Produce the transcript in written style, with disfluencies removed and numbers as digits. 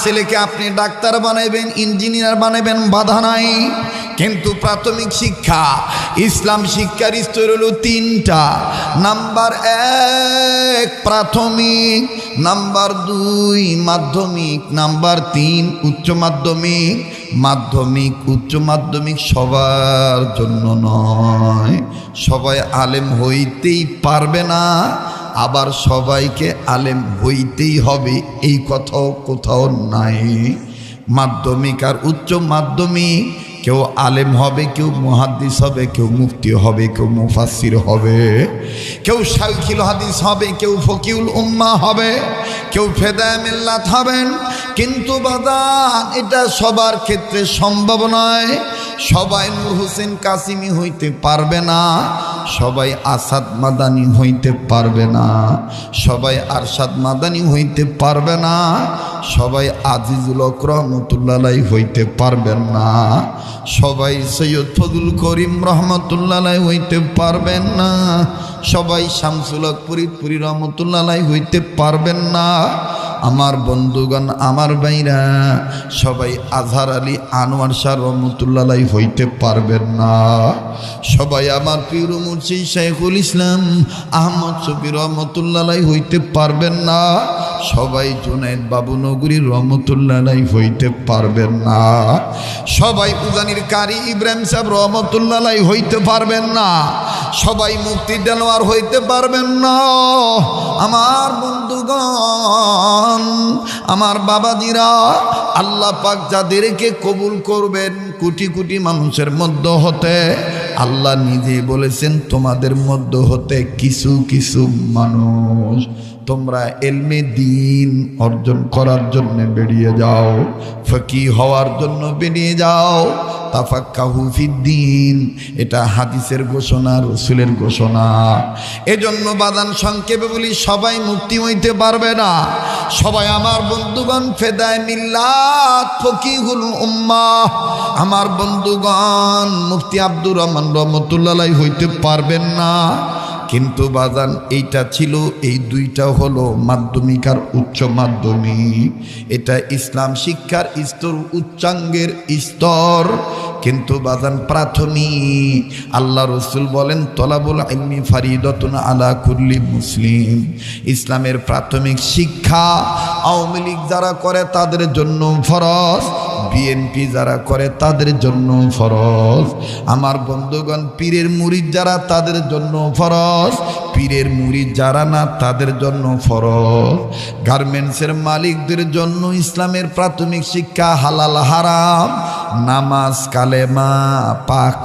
ছেলেকে আপনি doctor বানাইবেন, engineer বানাইবেন, বাধা নাই। কিন্তু প্রাথমিক শিক্ষা, ইসলাম শিক্ষার স্তর হলো তিনটা। নাম্বার 1 প্রাথমিক, নাম্বার 2 মাধ্যমিক, নাম্বার 3 উচ্চ মাধ্যমিক। মাধ্যমিক উচ্চ মাধ্যমিক সবার জন্য নয়, সবাই আলেম হইতেই পারবে না, আবার সবাইকে আলেম হইতেই হবে এই কথাও কোথাও নাই। মাধ্যমিক আর উচ্চ মাধ্যমিক কেউ আলেম হবে, কেউ মুহাদ্দিস হবে, কেউ মুফতি হবে, কেউ মুফাসসির হবে, কেউ শাইখুল হাদিস হবে, কেউ ফকিহুল উম্মাহ হবে, কেউ ফেদায়ে মিল্লাত হবেন। কিন্তু বাদান এটা সবার ক্ষেত্রে সম্ভব নয়। সবাই নূর হোসেন কাসিমি হইতে পারবে না, সবাই আসাদ মাদানি হইতে পারবে না, সবাই আরশাদ মাদানি হইতে পারবে না, সবাই আজিজুল হক রহমতুল্লাহ আলাইহি হইতে পারবেন না, সবাই সৈয়দ ফজলুল করিম রহমতুল্লাহ আলাইহি হইতে পারবেন না, সবাই শামসুল হক ফরিদপুরি রহমতুল্লাহ আলাইহি হইতে পারবেন না। আমার বন্ধুগণ, আমার ভাইরা, সবাই আজহার আলী আনোয়ার শাহ রহমতুল্লাহ আলাইহি হইতে পারবেন না। সবাই আমার পীর মুর্শিদ শাইখুল ইসলাম আহমদ শফি রহমতুল্লাহ আলাইহি হইতে পারবেন না। সবাই জুনায়েদ বাবু নগরী রহমতুল্লাহ আলাইহি হইতে পারবেন না। সবাই উজানির কারি ইব্রাহিম সাহেব রহমতুল্লাহ আলাইহি হইতে পারবেন না। সবাই মুফতি দেলোয়ার হইতে পারবেন না। আমার বন্ধুগণ, আমার বাবাজিরা, আল্লাহ পাক যাদেরকে কবুল করবেন কোটি কোটি মানুষের মধ্য হতে, আল্লাহ নিজে বলেছেন তোমাদের মধ্য হতে কিছু কিছু মানুষ তোমরা ইলমে দ্বীন অর্জন করার জন্য বেরিয়ে যাও, ফকিহ হওয়ার জন্য বেরিয়ে যাও। তাফাক্কাহু ফিদ্দীন, এটা হাদিসের ঘোষণা, রাসূলের ঘোষণা। এজন্য বাদান সংক্ষেপে বলি, সবাই মুফতি হইতে পারবে না। সবাই আমার বন্ধুগণ ফেদায়ে মিল্লাত ফকিহুল উম্মাহ, আমার বন্ধুগণ মুফতি আব্দুর রহমান রহমতুল্লাহ আলাইহি হইতে পারবেন না। কিন্তু বাজান এইটা ছিল, এই দুইটা হলো মাধ্যমিক আর উচ্চ মাধ্যমিক। এটা ইসলাম শিক্ষার স্তর, উচ্চাঙ্গের স্তর। কিন্তু বাজান প্রাথমিক, আল্লাহ রসুল বলেন তলাবুল ইলমি ফারিদাতুন আলা কুল্লি মুসলিম। ইসলামের প্রাথমিক শিক্ষা আওয়ামী লীগ যারা করে তাদের জন্য ফরজ, বিএনপি যারা করে তাদের জন্য ফরজ। আমার বন্ধুগণ, পীরের মুরিদ যারা তাদের জন্য ফরজ, পীরের মুরিদ যারা না তাদের জন্য ফরজ। গার্মেন্টসের মালিকদের জন্য ইসলামের প্রাথমিক শিক্ষা হালাল হারাম, নামাজ, কালেমা, পাক